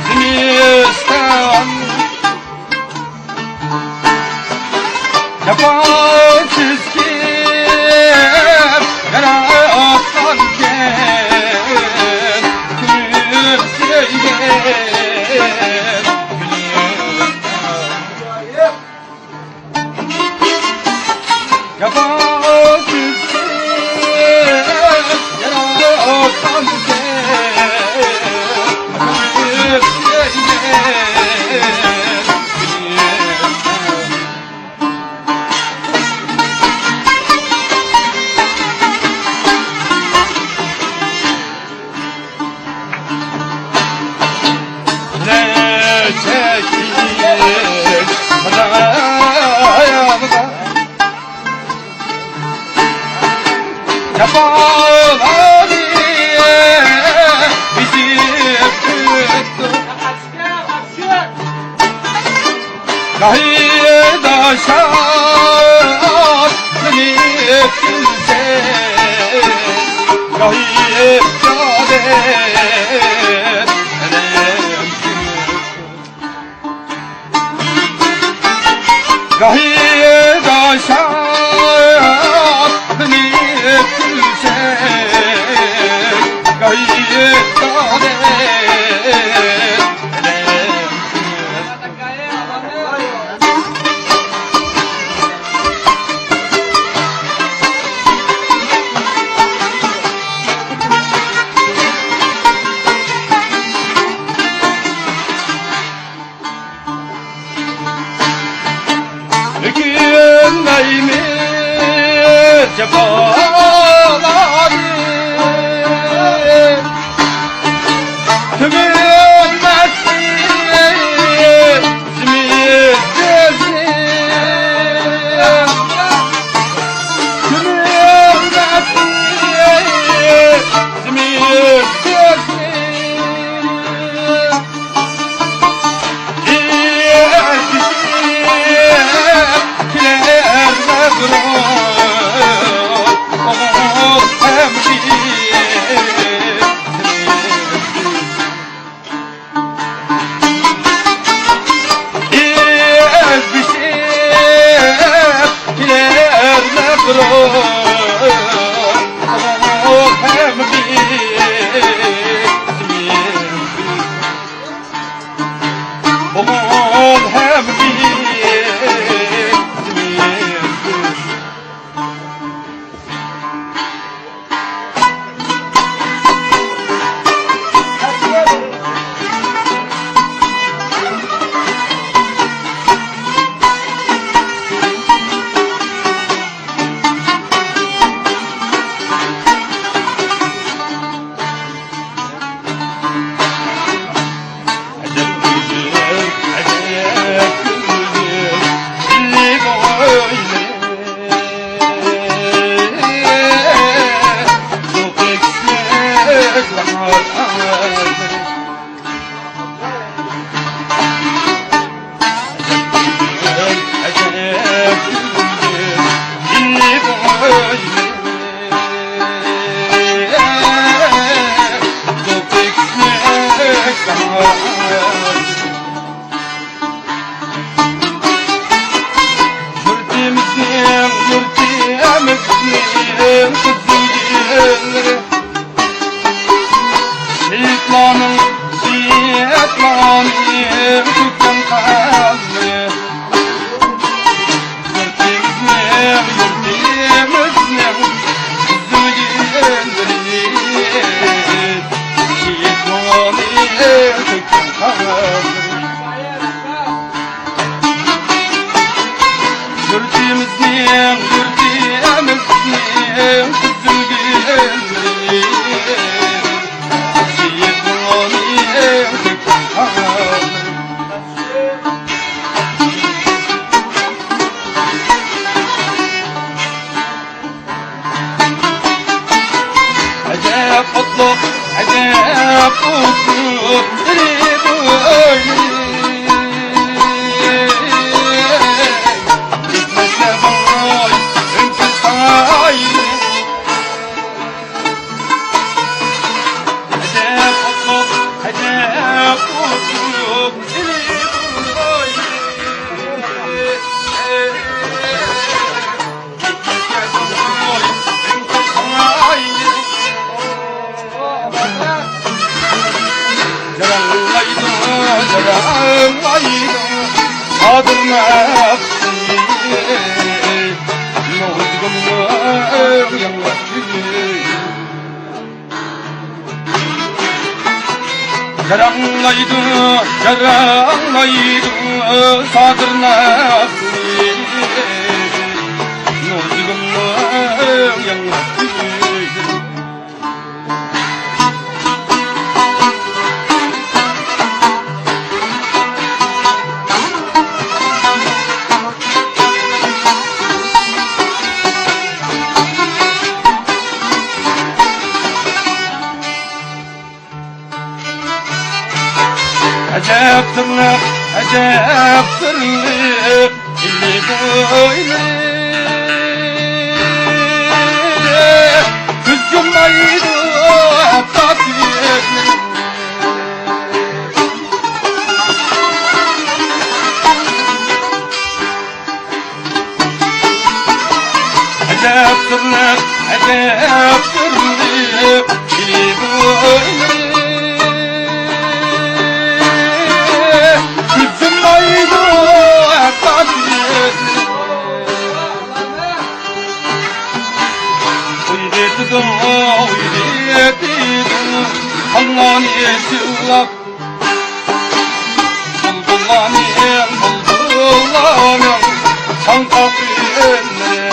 zimistan Yaparsız ki yaratsan gel Gülüm söyle Yaparsız ki yaratsan gel Gülüm söyle Yapaları bizi tuttu Dahi daşar dinip gülse Dahi cadet Dahi daşar dinip gülse Dahi cadet Hükümeyimiz cefaları Tümülmezsin izimiz gözüm Tümülmezsin izimiz gözüm عجب اطلق عجب اطلق Yarağlaydı Sadır nefsi Nozgumlu yanlaşı Yarağlaydı Sadır nefsi Nozgumlu yanlaşı Acep tırnak, acep tırnak, illi boylu. Kız yummaydı tatlı. Acep tırnak, acep tırnak, illi boylu. Allah'ın yeşillak Buldullamin San kapıyenne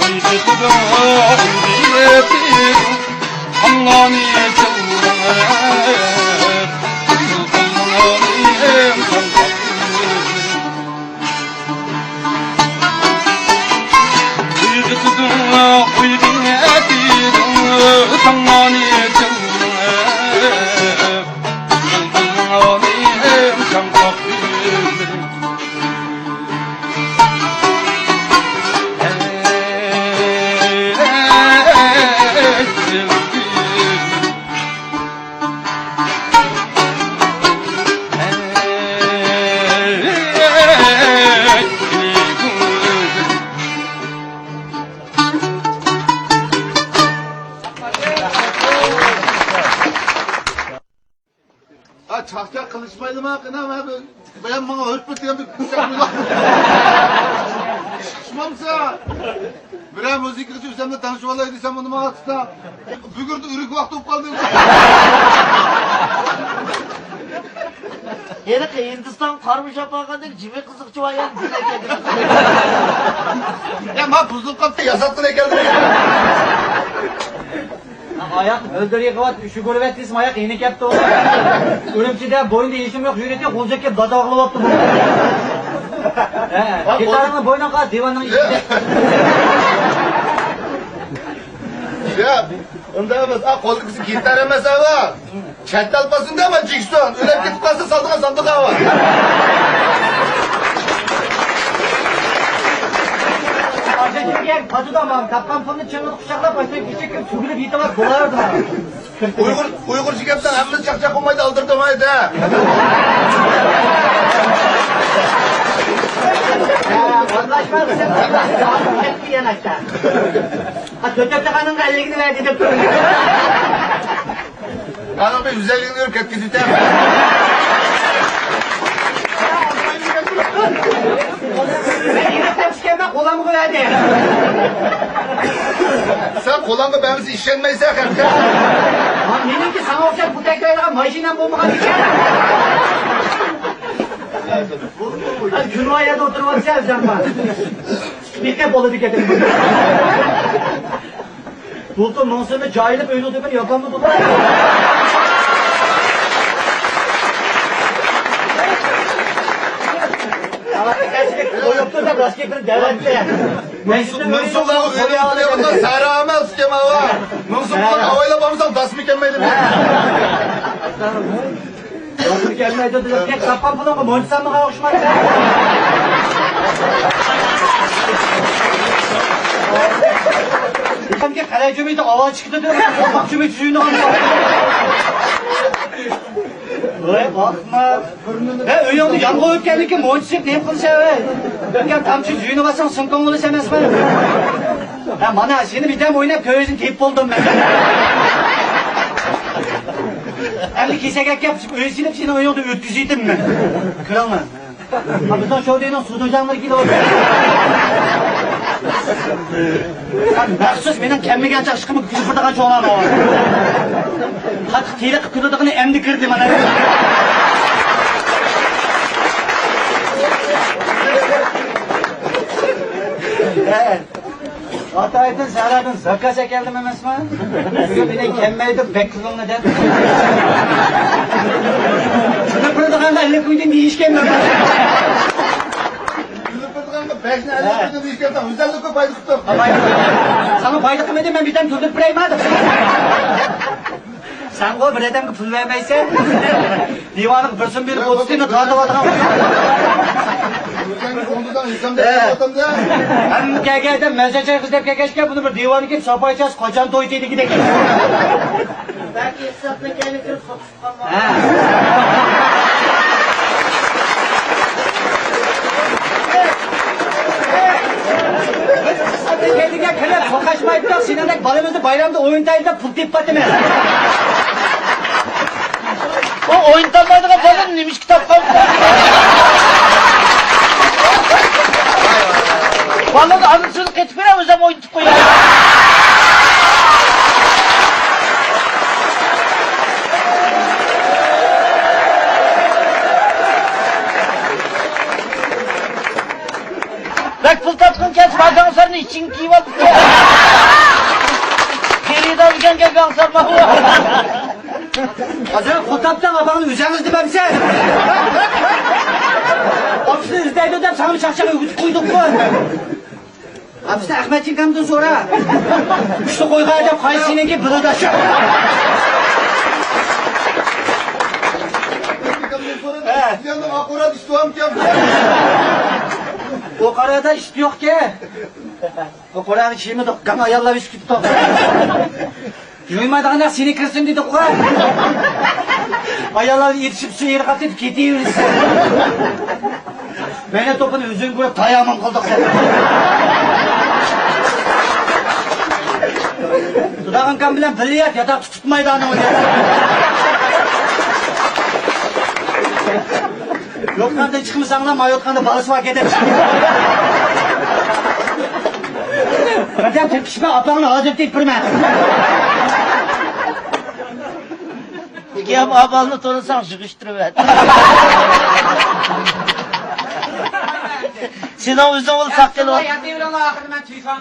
Uydudu uydiyetim Allah'ın yeşillak Buldullamin San kapıyenne Uydudu uydiyetim Allah'ın yeşillak Çakça kılıçmaylı mı hakkında mı? Ben bana hırpıt diye bir kuşak mı var? Şişmamsa. Birer müzik kızı üstemde tanışmalaydı sen bunu bana tuta. Bügürdü ürük vakti kaldı. Herif Hindistan karmış yapakadaki cime kızıkçı var ya. Ya ma buzluk kaptı yasattın ekeldi. Ayak öldürüyor kavat şu gurbet ismi ayak yenik yaptı o. Ürümçide boyunda işim yok yürütüyor kolcak badağlı yaptı bu. Gitarının boyuna kadar divanın içinde. Ya onda emez. Kol kızı gitar emez ama. Çet alpasında ama Jackson. Öyle gidip kalsa saldığa sandık hava. Gel patıdamam kapkan fırını çanını kuşakla başlayıp küçük sugülü bir itamak dolardı. Uygur şikepten hemimiz çakçak olmaydı aldırdım haydi. Anlaşmaz sen hep bir yanakta. Ha kötüpte kanın elliğini verdi de. Kanım bir güzelliğini diyorum ketkisi tem. Yine tepsikeme kolamı verdi. Sen kolanı benimsi işlenmeyse hep. Lan benimki sana olacak bu tekrar maşinen bulmaya geçer. Cuma'ya da oturmak seveceğim ben. Bir hep olur diketim. Bultum nonsunu cahilip öyle oturup yapan mı tutar? O yoktu da başka bir devlette. Mensuplar öyle oturuyor. Sarı skema var. Mensuplar havayla bağımsam das mükemmeli mi? Yoktu gelmeye de tek kapan bunu mu? Monsan mı kavuşmak ya? Sanki kara cümlede avan çıktı diyor. Bak cümle suyunu alıyor. Öyle bakma. Ben öyle oldu. Yango ötkenlik ki monçuk neyim kılsa öyle. Ben tam şu suyunu basan sınkın olur semez mi? Ya bana seni bir dem oynayıp köyüzün teyip buldum ben. Kendi kesek yapıp öyle senin oyunda ötküzüydüm mi? Kral mı? Ha bizden şov deyinin suda canları gibi oldu. Məxsus benim kemmi genç aşkımı kızıpırdıqan çoğulan o. Hatta teyli kıpırdıqını emdi kırdı bana. Ataydın, saradın, zakka çekeldim emez mi? Bugün bile kemmeydi, beklılığını den. Kıpırdıqanla 50 kuydun diye iş kemmem. Kızıpırdıqanla 5'ne 50 kuydun işlerden. Güzellik o paydı tuttum. Sana paydı kıymedim ben birden tutup bireymadım. Sen koy bir edem ki pul vermeyse, divanın pırsın bir kodusunu tahtı vatığa vuruyor. Güzellik ondudan insan da yapmadım da. Hem KG'den mesajı kız hep kekeşken bunu bir divanı kim sapayacağız, kocan toy dedi gidelim. Belki hesapla gelip bir fotoğraf var. Kendine kelep sokaşmayıp da sinirlik balımızı bayramda oyuntayında pul tip batımı. O oyuntanmaydı kapalım neymiş kitap kaldı. Vallahi anısızlık etmiyor ama sen oyun tıkıyor. Bak pul tatkın kes, bazen sarını için giyip aldık ya. Geriye dalırken gel gansarma bu. Hazır fotoğraftan abanı üzerinizde ben bize. Ofiste izleydi ödem sana mı çakçak ögütüp koyduk bu. Ofiste Ahmet Çinkam'dan sonra. Üçlü koyga kayısıyla ki bırıdaşı. Bir yandan akurat istiyorum ki O karada iş yok ki. O koranın şeyimi de kan ayarla biz kütüp da. Yuymadığında seni kırsın dedik o. Ayarlar yetişip su yeri katıp gidiyoruz. Beni topun üzün kurup tayağımın kıldık sen. Dudağın kan bilen biliyat yatak tutmaydı anı oynuyor. Yotkandan çıkmışsan da mayotkanda balısı var gider. Kadem tepkişme ablanı ağzım tepkirme. Ya abalını torusan sıkıştırıver. Sen o yüzden ol saklı ol. Yatıyor ona akıllı ben tüyfan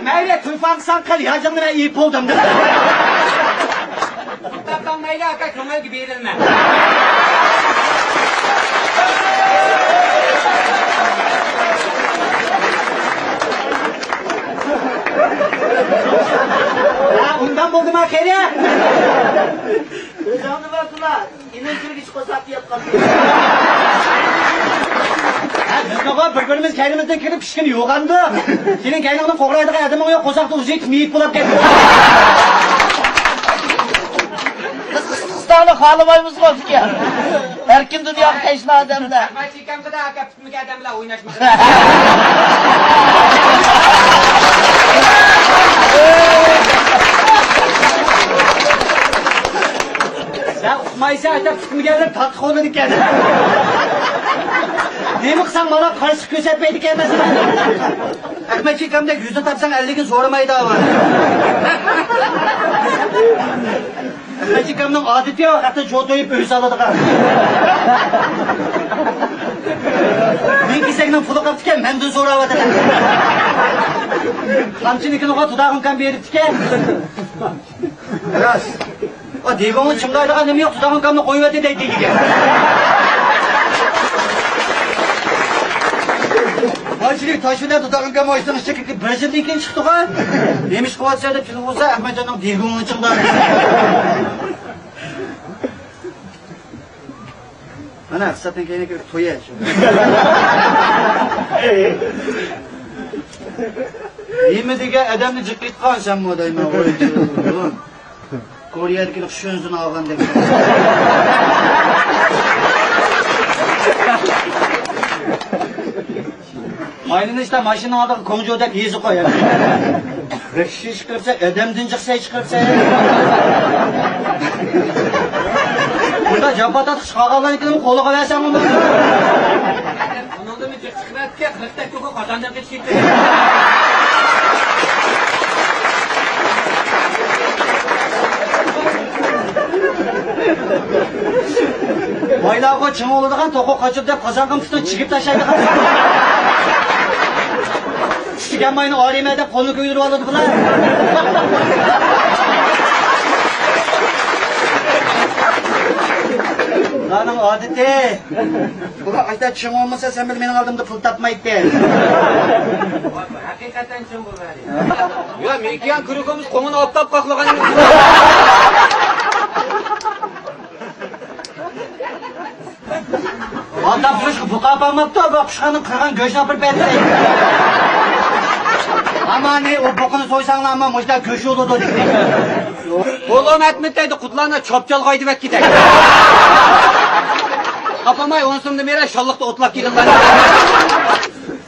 Meyle tüyfan sankal yacımına iyip oldum değil mi? Kitaptan meyle akar kömel gibi yedirme. Ya ondan buldum akeri. Özanı baktılar. İnin Türk kosak yapmak. Biz baba birbirimiz kendimizden kirip pişkini yoğandı. Senin kendini koğraydığı adamın yok kozakta uzayıp miyik bulup geldi. Kıskanlık halımayımız var ki. Her kim dünya teşne adamda. Ben çıkam kadar akap tutmak adamla oynaşmak. Sen okumaysa atak tutmak geldim tatlı olmadık geldim. Ne mıksan bana karışık gözetmeydik gelmesin. Ahmet çıkamda yüzünü tapsan 50 gün soramayı daha var. Ahmet çıkamdan adeti yok hatta çoğutoyup öğüs aladık ha. Ben kisegden pulu kaptıken menden sonra avadık. Kamçınikini oğa tudağın kan bir yeri tike. Biraz. O divanın çımdaydığa nemi yok tudağın kanını koyuverdi deydi gibi. Hacılık taşıda dudağın kanı açtığını çıkıp Brezilya'dan çıktık ha. Demiş Kovatsiya'da film olsa Ahmet Can'ın divanın çımdaydı. Ana zaten kendine göre toya Yemediğe adamı cıklit kan sen bu adayma oyuncu. Kore'deki şunzun ağlandaki. Aynını işte maşının adı koncu dep yezi koyar. Bir kişi çıkarsa, edemden çıksa çıkarsa. Burada capata çıkağalan ikilim kolu koyarsan onu. Onun da bir çıkırat ki, kırkta çok kazandım geç gitti. Baylağı çın olurduğun toku kaçıp dep kazanqın tutun çıkıp taşaydı. Çıkan mayını arayayım edip kolunu köydürüp alırdı bunlar. Lanın adeti. Bu kadar çın olmasa sen benim aldığımda pul tapmaydı. Hakikaten çın bu gari. Ya mekiyan kırıkomuz komunu otlap kaklagan. Adam kuşku bu kapamaptı o kuşkanın kırgan göğsüne bir betli. Ama ne o bokunu soysan ama muşta göğsü olurdu. Oğlum etmetteydi kutlarına çopçal kaydı ve gidelim. Kapamay onsumda mera şallıkta otlap gidin lan.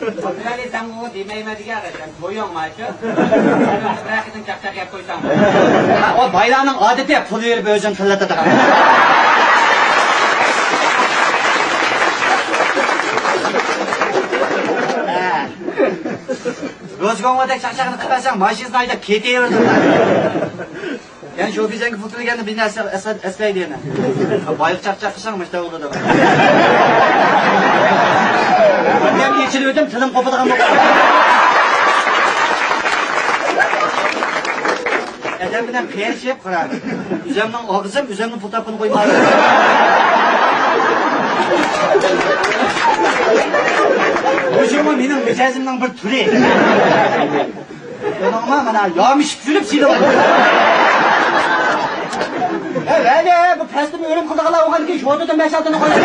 Oturali sen bu demeyemedi ya sen koyuyorsun maçı. Bırak edin çak yap koysan. O bayrağının adeti pul verip özün tırlatıdı. Rozgonga şaşağını kıtarsan maşinini ayda kediye verdim. Yani şu bizden futbolu geldi bir nesel esleydi yine. Bayık çakışanmış da oldu da. Ben geçirip ödüm tılım kopadagan bu. Edem bilen peyer şey kurar. Üzemden ağzım, üzemden fotoğrafını koymalı. Bu şuma benim mecazimden bir türü. Ben ama bana yağmış sürüp sildi var. Evet, bu pestimi ölüm kıldıqalar oğan ki, şu odudun 5-6'ını koyar.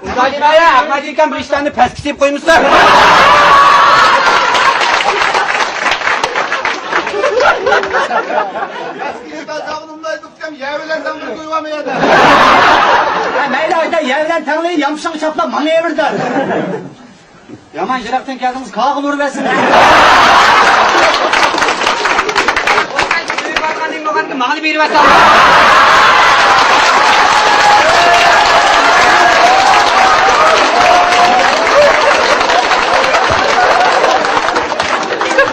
Uzalim aya, akmacıyken bir işlerini pes kisip koymuşsun. Eski gazabınımdaydı tutam yevilen zamını koymamaydı. Meyli ayda yerden tanlayın, yamşan çapla manı evirdiler. Yaman jiraktan geldiniz, kağın urbesin. Mağını bir bakalım.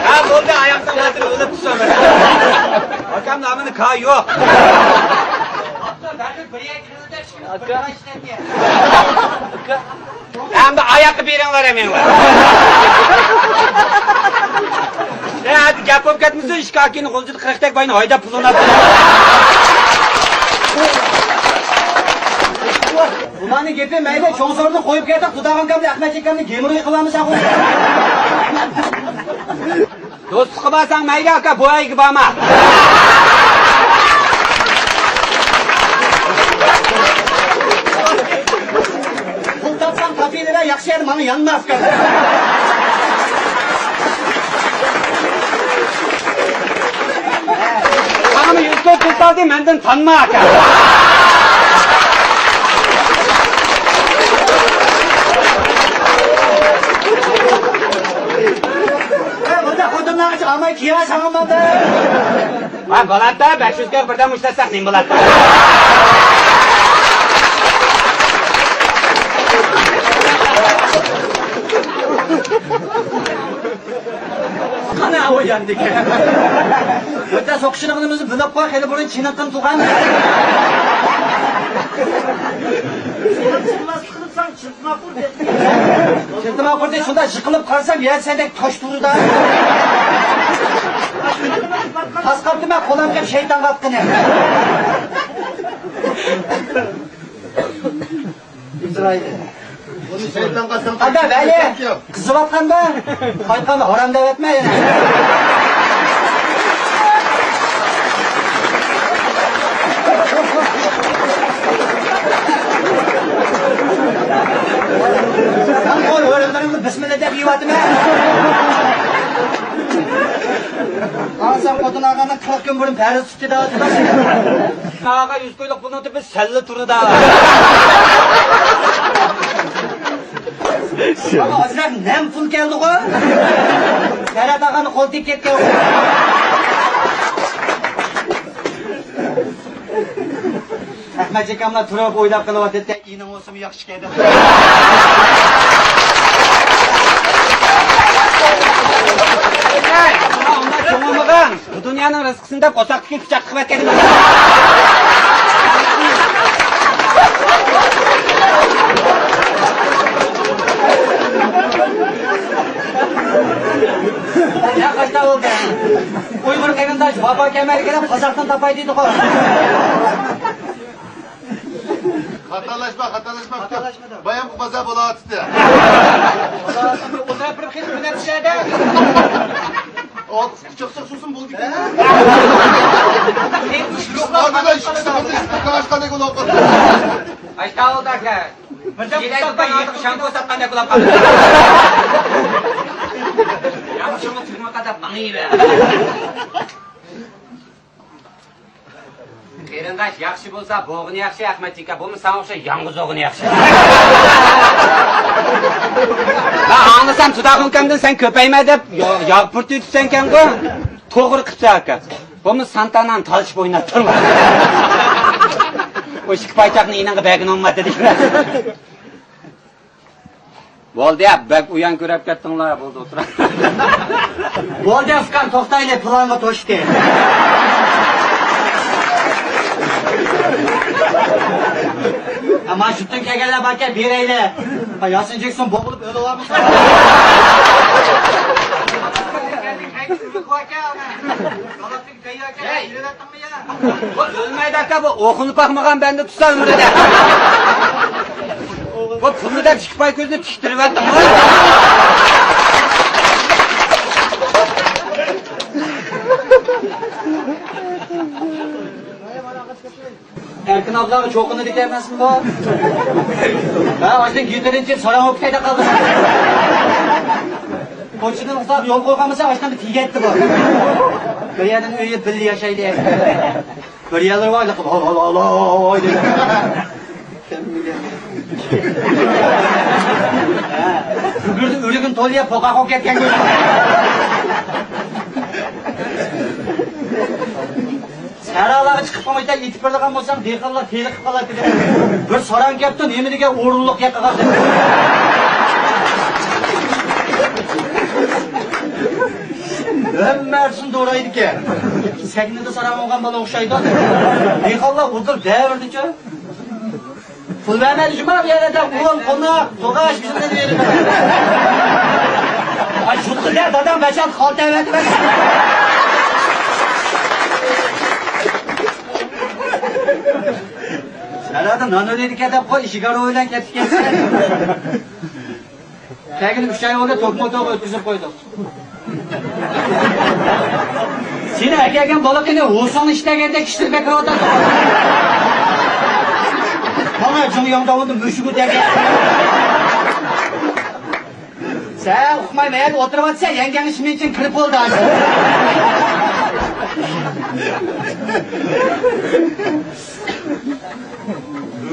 Ya oldu ayaktan hatır öyle tutsam. Bakalım da amını kağ yok. Hem de ayakı birin var hemen var. Hadi gapıp ketmişsin iş kakini kolcudu kırıktak bayını hayda puluna. Ulanı gepe meyli, çoğun sorunu koyup geldik, kudağın kamda akma çekkamda gemiri yıkılamış ağır. Dost kıbasan mayli aka boya gibi ama. Pul tapsam kapilere yakşaydı bana yanına afkar. Kanımı yüzde kurtar değil menden tanma aka. Burada kodunlar açık ama kira sanılmadı. Ben balatta 500 kere birden müştesak neyim balatta. Kana o yandık. Burada sokuşunağımızı bulup koy, hele bunun çiğnaktan tuğan. Sıkılırsan çırpma kur dedi. Çırtıma kurdu, şunda çıkılıp kalsam yer sendek taş durur da. Tas kaptım ben, kolam kep şeytan kaptı ne. İsrail. Şeytan kasım. Hadi böyle, kızı batkanda, kaykan haram devetme yani. Sen koy, öğrenlerimde bismillah de bir vaatime. Ağzım kodun ağandan 40 gün burun peri sütü dağı tutasın. Ağa 100 koyduk bunun tipi selli turu da var. Ama azrak nem pul geldi o. Ferhat ağanı kol tek ketken o. Ahmet Cekam'la turab oylap kılıvat etti. İğnem olsa mı yakışık eder. Onlar çoğunluğun. Bu dünyanın rızkısında kosaklık bıçak kıvat geldi. Ya kaçta oldu? Uygur kayındaş baba kemeri gelip kazaktan tapay dedi o. Hatalaşma. Bayan bu baza bola attı. Oturup bir kez öne düşerdi. O çok susun bol gibi. Arkadaş kaç tane gol oldu. Aşağı oldu ki. Yine bir şampu sattan ne kulak kaldı. Yanlışımı tırma kadar banıyı be. Kerindaş yaxşı bolsa boğunu yaxşı, Ahmet Cika. Bu mu sana olsa yalnız oğunu yaxşı. La anlasam tudağın kemdin sen köpeyme dep yağpır tütsen kem go. Toğır kıpçak. Bu mu santanan talış boyuna tırma. O şık payçakını inanı bəgin olma dedik. Boldu ya, bəg uyan görəb kettinlar, boldu otura. Boldu Afgan toxtayla planға toştu. Ama şutun kegeler bakya bir eyle. Yasin Jackson boğulup öyle olmuş. Hey! Bu ölmeydi akka bu, okunup bakmagan ben de tutsam öyle de. Bu pulunu da çıkıpay gözüne piştirip ettim. Erkin ablanı çoğunu dikemezsin bu. Ha, açtın giydirince soran okeyde kaldı. Koçunun ıslak yol koygamasa açtan bir tigetti bu. Köyyanın üyü billi yaşaydı. Köyyaları var lakım. Allah dedi. Ügürdü ürügün toluya poka kok etken gördüm. Saralarga chiqib qolmayda yetib beradigan bo'lsam, dehqonlar teliqib qoladi dedi. Bir soran kelibdi, nima degan o'rinliq yoqqa qoldi. Hammasini to'raydi ekan. Sagnida soran olgan bola o'xshaydi. Dehqonlar o'tirib davrdicha. Pul vermedi cuma bir yerda qo'l qo'noq, to'g'ash bizimdan berib. Ay şutlar dadam başat xolta verdi. Herhalde nano dedik edip koy, işigara oylan ketip ketsin. Kegini 3 ay oldu, tokma toku ötküzüp koyduk. Seni erkeğen balık yine Oğuzhan iştegende kiştirmek orada. Bana cını yanında oldu, müşükü derken. Sen okumayı meğer oturup atsa, yengen ismi için kırıp oldu abi.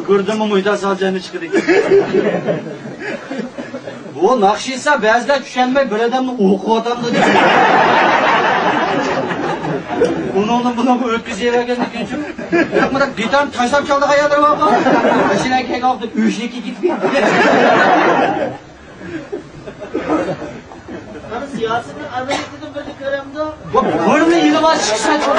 Gördün mü muyda salacağını çıkırdı. Bu nakşiysa beyazda düşenme bir adamla oku adamla değil. Bunu ötküz yere geldik için. Yok mu da bir tane taşlar çaldı hayalleri var mı? Başına kek aldı, 3-2 gitmiyor. Hani siyasetin Amerika'da böyle keremde. Burada yeni baş çıksa çok.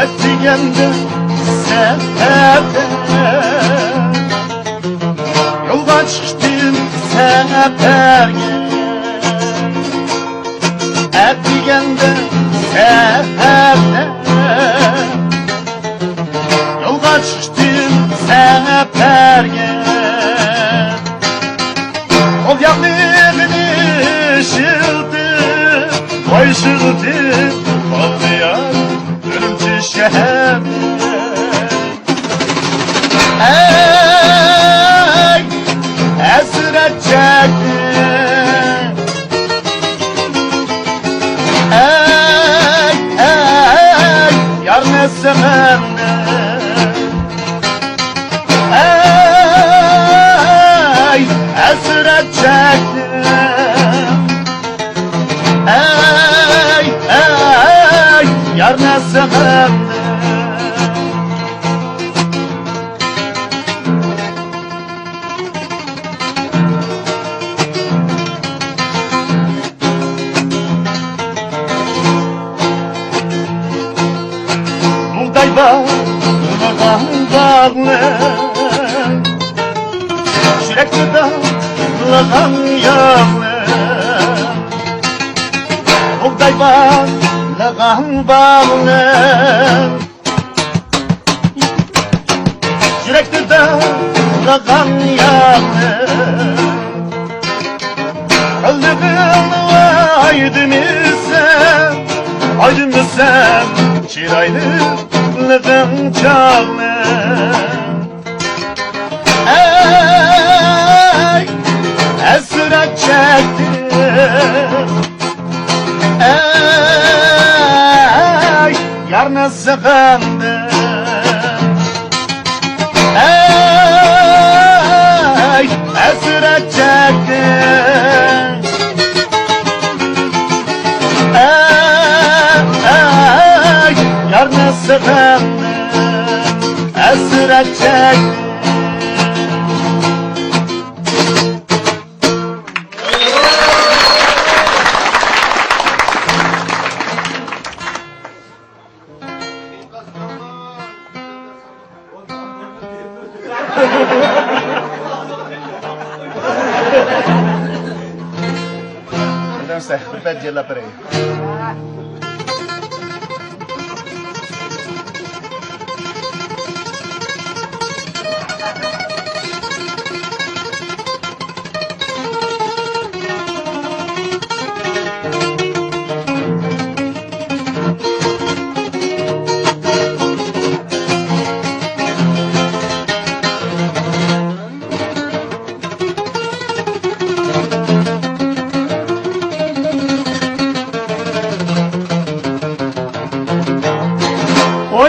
Ettiğimde seferde yolga çıktım seferge Ettiğimde seferde yolga çıktım seferge Ol yakını ışıldı Oy ışıldı Bağlayan Ürümçi şehir Ey Esret çekti Ey Yar ne semende Ey Esret çekti Ey Yar ne semende Buğday bağlanan bağlı Sürekli dağlanan yağlı Buğday bağlanan bağlı Sürekli dağlanan yağlı Öldüğün aydın sen Aydın sen Çiraylı neden çağlı Ey Esret çekti Ey Yar ne sıkındı Ey Esret çekti Yar ne sıkındı Esret çekti Entonces, repete la pre.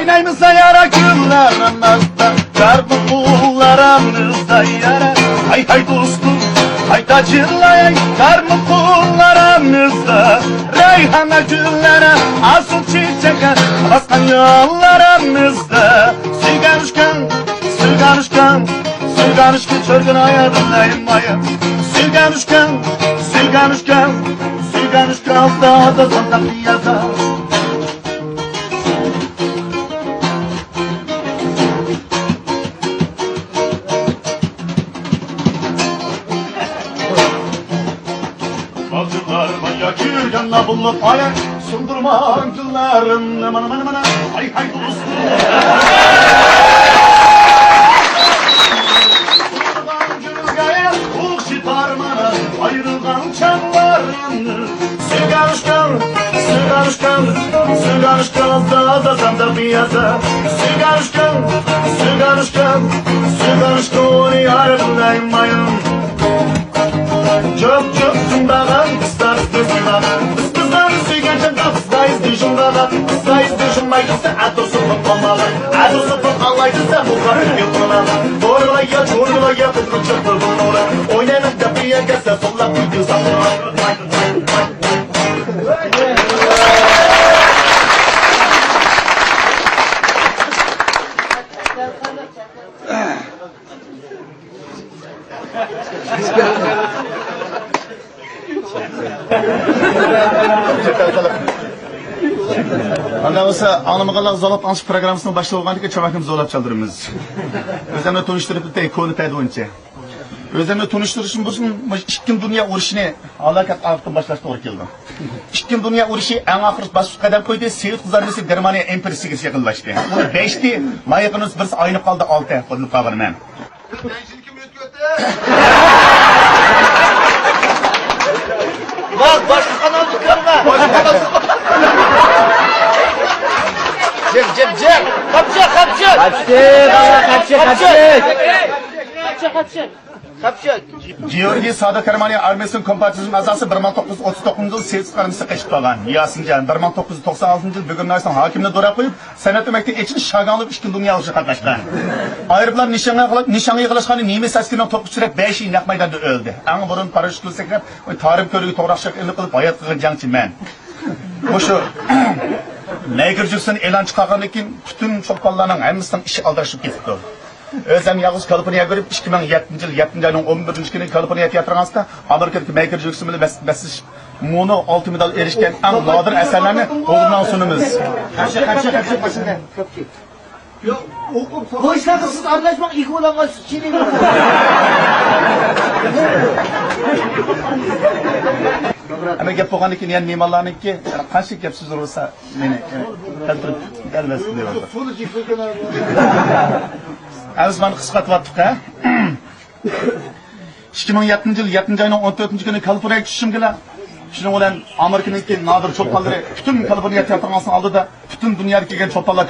Oynayımıza yara günlerimizde Karbu kullarımızda yara Hay hay dostum hayda cırlayın Karmı kullarımızda Reyhana güllere asıl çiçeğe Baskan yollarımızda Suyganışkan, suyganışkan Suyganışkan çölgün ayarlayın mayın Suyganışkan, suyganışkan Suyganışkan dağda zantaklıyada Yanına bulup ayak sundurma öncülerim Aman aman aman hay hay dostum Sundurma öncülgaya Uğşit armana Ayrılgan çamlarını Sügarışkan Sügarışkan Sügarışkan Zaza zanda piyasa Sügarışkan Sügarışkan Sügarışkan Onu yarımdayım mayım Çok çok zındağın kıstar kıstar Kızları suygancın da kızdayız dijimdalar Kızdayız dijimmaydısa adosu fıkkamalar Adosu fıkkalaydısa mukarır yıkılar Doğrulaya çoğrulaya kıtkıçı kırgınlar Oynanıp da bir yakasa solla bir zamlar Anda olsa anlamaganlar zolap anış programmasının başta olgandıkça çamakım zolap çaldırımız. Özlemle tanıştırıp da konu payda oyunca. Özlemle tanıştırışım bulsun, İkinci Dünya Urushini alakat altın başlaştı doğru geldi. İkinci Dünya Urushi en ahir baş kadam koydu, Sovet kızarması Germaniya emperisiga yakınlaştı. Onu 5'ti, mayakınız birisi aynı kaldı 6, kodlu kabarman. Bak başka kanal tutuyorum ben. Başka kanal tutuyorum. Georgiy Soda Germaniya armiyasining kompartiyasining a'zosi 1939 yil Sevsk armiyasiga qo'shib qolgan. Yasinjan 1996 yil Bugunnarsning hokimini do'ra qo'yib, san'at maktabi için shagonlik 2 dunyo urushi qatnashgan. Ayrimlar nishonga yig'ilishgan nemis askarining 9-chirak 5 naq maydonda o'ldi. Eng burun parashyutga sakrab, tarif ko'rigiga to'g'raqshaq ilib qilib hayot qilgan jangchi men. O'sha Neger Jackson e'lon chiqargandan keyin butun cho'pponlarning hammasining ishi aldirishib ketdi. Özüm yalnız Kaliforniya görüp 2007 yıl 7. ayının 11. günü Kaliforniya tiyatroğunda Amerika'daki Michael Jackson ile besiz mono altı medal erişken en nadir eserlerini oğlumdan sunumuz. Kapçı başında. Yok, okum. Bu işler kızsız anlaşmak ilk olan var. Çin'e Ama gap bo'lgandan keyin yana me'morlarniki qancha gap so'z bo'lsa meni kaltirib galmasin deb oldi. Sulu çıkıyor. Azman qisqartyaptik ha. 2007 yil 7 ayning 14 kuni Kaliforniyaga tushishim bilan shuning bilan Amerikaniki nadir cho'pponlari butun Kaliforniya teatrasining oldida butun dunyoga kelgan cho'pponlar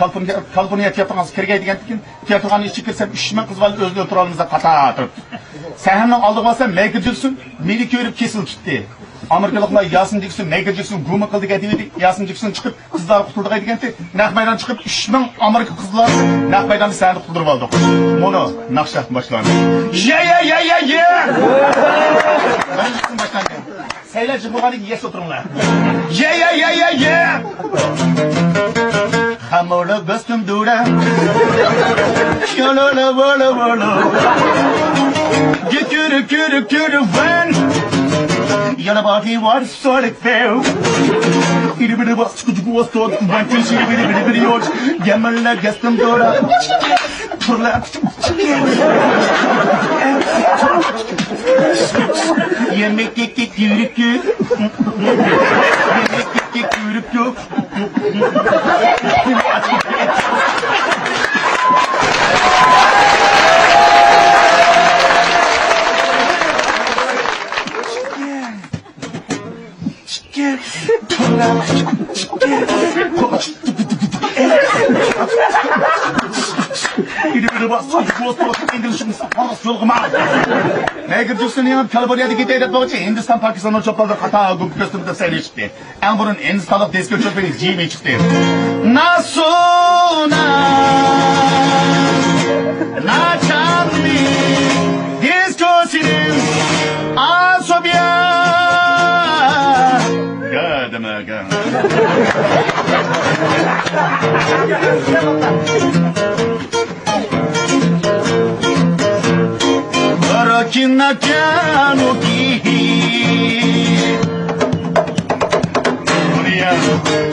Kaliforniya teatrasiga kirgan degandan keyin teatrning ichiga kirsam 3000 qiz bola o'zini o'tira olmasa qator turibdi. Sahnani oldiga bo'lsam Michael Jackson meni ko'rib kesilib ketdi. Amerikalıklar Yasin Jackson, Michael Jackson gumi qildi deydi. Yasin Jackson chiqib qizlar qutuldi deganda naq maydon chiqib 3000 Amerika qizlar naq maydonni sahna qutuldirib oldik. Mono naqshat boshlandi. Ya. Boshlandi. Saylachi bo'lganiga yes o'tiringlar. Ya. Hamura bastum dura. Yola. Get van. Yana baki var solik feo. İri bas çukucu ostot. Bantishi biri yoç. Gemalla gastum dora. Turla. Yemek yürük. Michael Jackson yanıp Kaliforniya'da gittiğinde bakıcı Hindistan Pakistan'ın çöplerinde hata gup gösterip seyri çıktı. En bunun Hindistan'da disco çöpleri Jimmy çıktı. Nasuna Nachandi Disco sinin Asobya Gadamaga Barakina Kanuki Dunia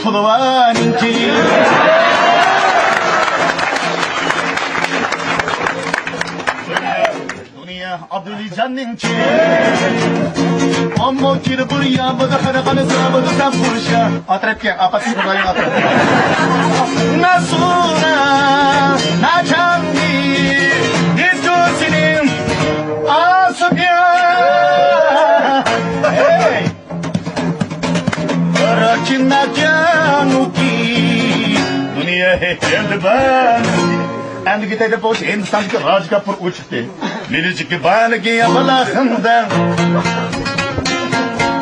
Tuluvaninki Dunia Abdülcanninki Ammo kiri buraya bada xanaqani sabada sam buruşa atrapga apatni buraya atrap Nasuna Nachandi Disco sinin Asubya Hey Barakina Kanuki Dunia helban And kita ada pos Hindustan ke Raj Kapoor uçtu. Lilici ki bangi abalahında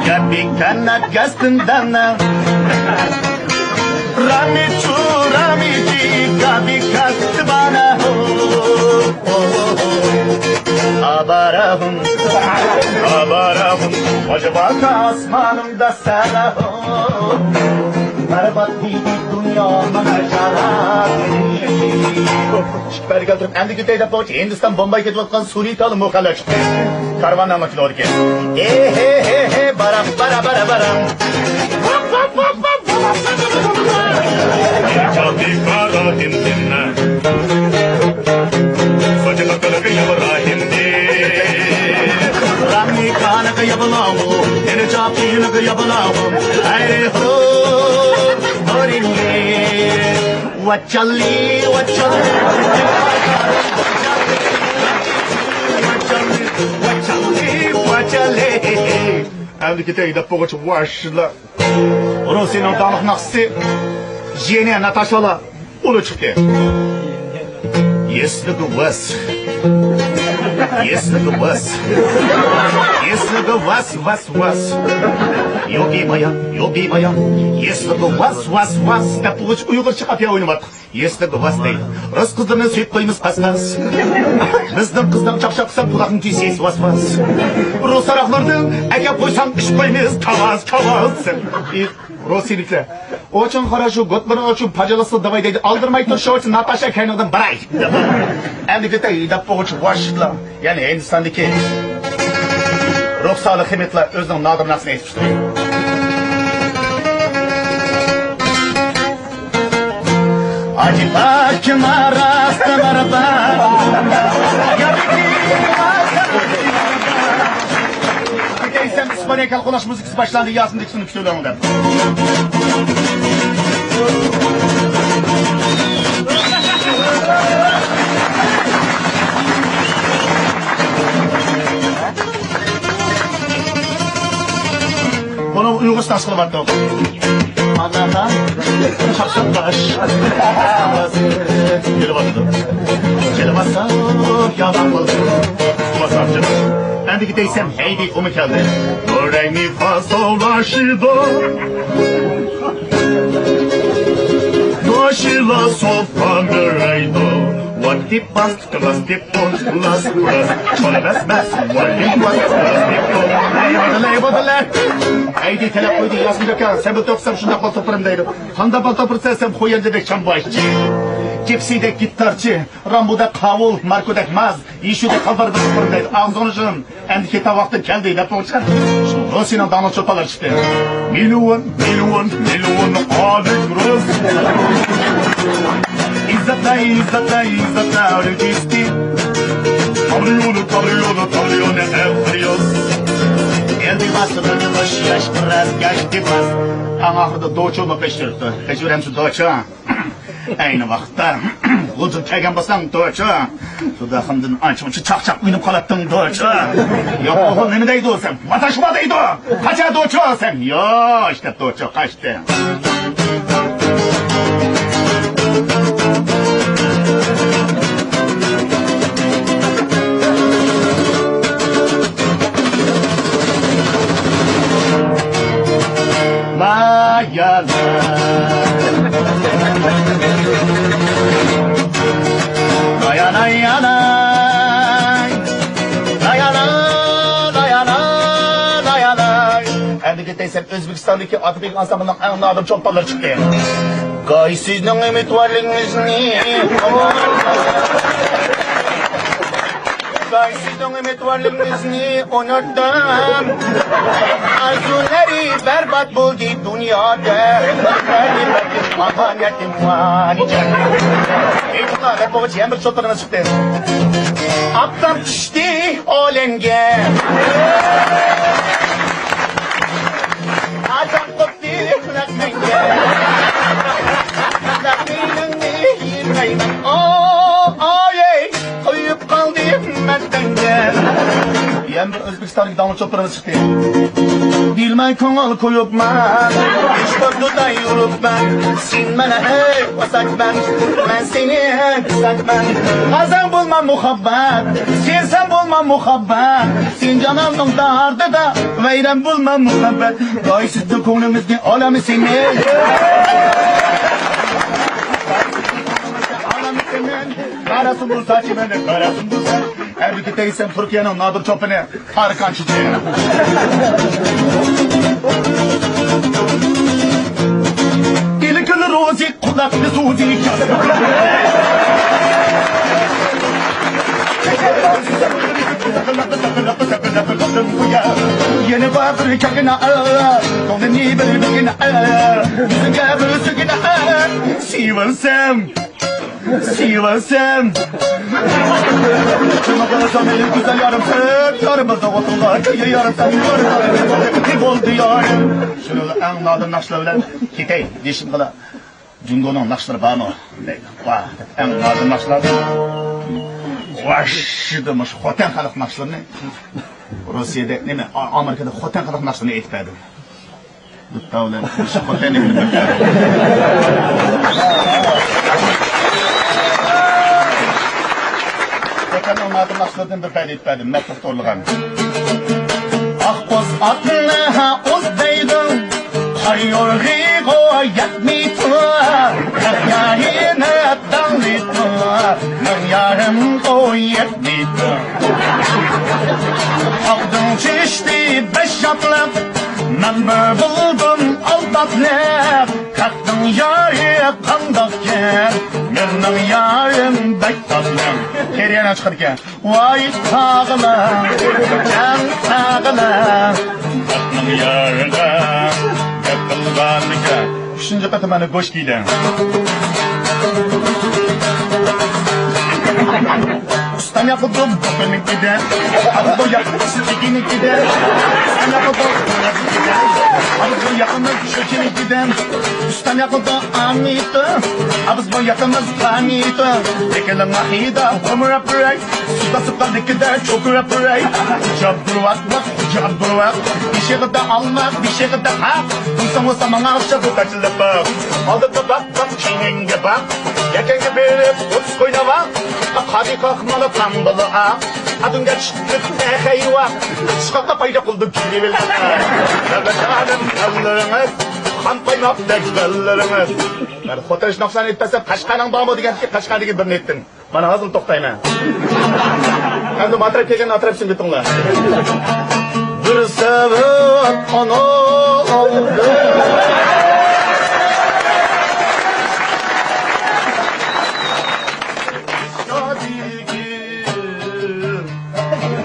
Gabi kanat gastındana Ramici gabi kastı bana Abarahım Acaba asmanımda sana Berbat bir dünya bana şarap Şikberi geldirip endi güteyde poç Hindistan Bombay ketip atkan Suriyatalı muhalla çıktı. Karvan namaklı orke. He bara. Çati kara hindinna Sajna kalaka yavra hindi Rami kanaka yavlavu Ene çati yunaka yavlavu Ayre ho Horinne Vachalli Endi keteyde poğaça vaşla. Rusya'nın tanık naksı Jene Natasha'la ulu çıktı. Если бы вас, если бы вас, если бы вас, любимая, если бы вас, да получ уйгырча капия ойнап если бы вас дейді. Рас қыздармен сөйтіп қоймыз пас-пас. Біздің қыздар жап-жапсам құлағын түйсейіз вас-вас. Рус арақлардың әкеп қойсам іш қоймыз каваз. Росиниклер. Очень хорошо, год бір очень, пожалуйста, давай дейді. Алдырмай тұршы очень, Наташа Кайнығдан барай. Әмдікетті үйдап бұғыш вашшыдылар. Яғни Эндістандеке рұқсалы қиметлер өзінің надырнасын етіпшті. Acılar arasında Gideysem İspanya'ya kalkulaş müzik başlandı yazın diksin üstüyle ondan. Bunu Uygur'dan aşkılı vardı. Anlatan kapsaklaş Gelmezse yalan olur Masarcı Ben de gideysem heydi o mükelde Öğren mi fasolaşıda Doşila sofan göreydo What dip bast, klas dip ton, klas Kone besmez, what dip bast, klas dip ton Leybadılar Eydi telep koydu yazmayacak ya Sen bu toksam şunda bal toparım deydi Kanda bal topar sen koyunca dek çambaşçı Gipside gitarçı Rambuda kavul, Marko'dek maz İşude kalbar bir toparım deydi Ağzonuşun endiketa vakti geldi Lep uçan Rusya'nın dağına çöpalar çıktı Milyon adet Rus İzzatla öğretisti Tabliyonu evriyoruz Eldi basırını baş yaş biraz geçti bas Ama ahırda doğuçulma peşirdi Tecrübemsi doğuçu Aynı vaxtda Uzun kegen basan doğuçu Suda xımdın ançımçı çak oynayıp kalattın doğuçu Yok oğul nemi deydi o sen Vataşma deydi o Kaça doğuçu sen Yo işte doğuçu kaçtı Endiki'deysem Özbekistan'daki Atabek ansambının en adım çoktaları çıktı. Gay sizin ümitvarlığınız ne? Gay sizin ümitvarlığınız ne? Onardan arzuları berbat buldu dünyada. Amanetim var içeride. Bunlar hep babacı hem bir çoktalarına çıktı. Aptam pişti olenge. Adam koptu lakmenge. Lakmeyle yirmeyim. Ay koyup kaldı meddenge. Hem bir Özbekistan'daki damla çoktalarına çıktı. Bilmey kanal koyup ben İşte duday yürüp ben Sen bana hey vasak ben seni kısak ben Kazan bulmam muhabbet Sen bulmam muhabbet Sen canımın dardı da Veyren bulmam muhabbet Gaysizdi konumuzda alemi seni Alemi senin Karasın bu saçı beni karasın bu saç Her birlikteysem Türkiye'nin nadir çöpünü Harika çiçeğine İlikli rozi kulaklı suzi Yeni babır kakına Konu ni bir bakına Yüzüne bir sıkına Sivarsam Şuna kalasam el güzel yarım sen Yarımızda oturlar köye yarım sen Yarım oldu yarım Şunu en nadir nakşla bilen Kitey dişim kadar Cungo'nun nakşları var mı? Vah en nadir nakşlar Vaşşıdımış Hoten kalık nakşlarını Rusya'da ne mi? Amerika'da hoten kalık nakşlarını etmedim Dutta ulan Şu hoten ne bilmek Şekerden natırlaşlardan bir payda etmedim. Metruf torluğum. Akkoz atına oz deydin. Hayırgı koyatmıydı. Yayını dağlıydı. Ben yarım koyatmıydı. Aldın çişti beş atlıp. Ben bir buldum aldatlıp. Kalktın yarı kandakken. Benim yarım bek tatlım. Keriyana çıkarken. Vay tağla. Can tağla. Kalktın yarına. Kalktın 3. katı bana boş giydin. Ustam yapıldı bugünlük gider. Adı yakın sikini gider. Ustam yapıldı bugünlük gider. Adı yakınız şökini gider. Ustam yapıldı amiydi. Adı yakınız kamiydi. Tekelin ahida umura pürek. Suda sıkla dikider çokura pürek. Cabduruvat bak cabduruvat. Bir şey gıda almak bir şey gıda hak. Usam usam bana akşa bu kaçılıp bak. Aldı da bak bak çiğnenge bak. Yakenge verip otuz koyna bak. Hadi kalkmalı tambalı ağ. Adınca çıktık ne hayva. Çıkakta payda kıldık gibi bildim. Nefesanım kallarınız. Kan paynap da kallarınız. Ben fotoğraf noksan etmesem Kaşkan'ın bağımı degen ki Kaşkan degen birini ettin. Bana hazır toktayma. Ben de matrap kegen atrap şimdi bitinler. Bir sebep onu aldı.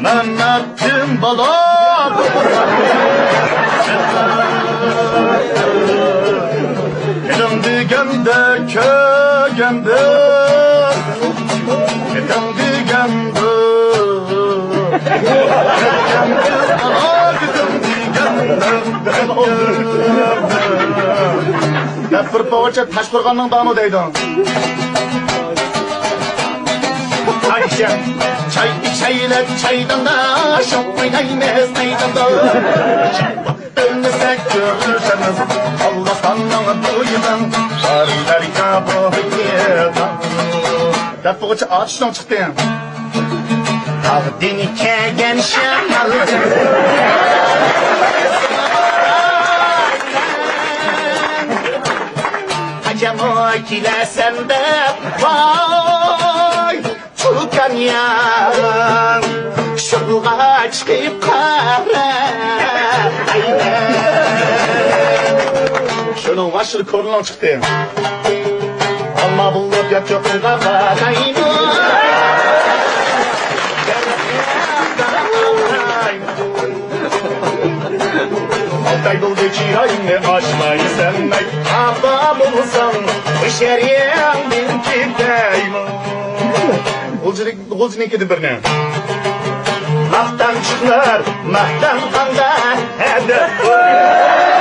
Mehmet'im balam. Elim digende kögemde. Elim digende. Ben bir poğaça taş kurganın damı deydin. Ayşe, çay içeyle çaydan da şok oynayınız meydan da. Önünüzde görürseniz Allah'tan duyun. Şariler kabı yedan. Ben poğaça ağaçtan çıktım. Avdini kegen şamalı. Acamı kilesem de vay çıkan yan. Şurga çıkıp kara aynen. Şunun aşırı korundan çıktı. Ama bulup yatıyor kırgava kaynu. Altay buldu çirayını açmayı sevmek. Hava bulsam dışarıya bir gideyim. Olcunun kedi birine. Mahtan çıklar, mahtan kandan hedef.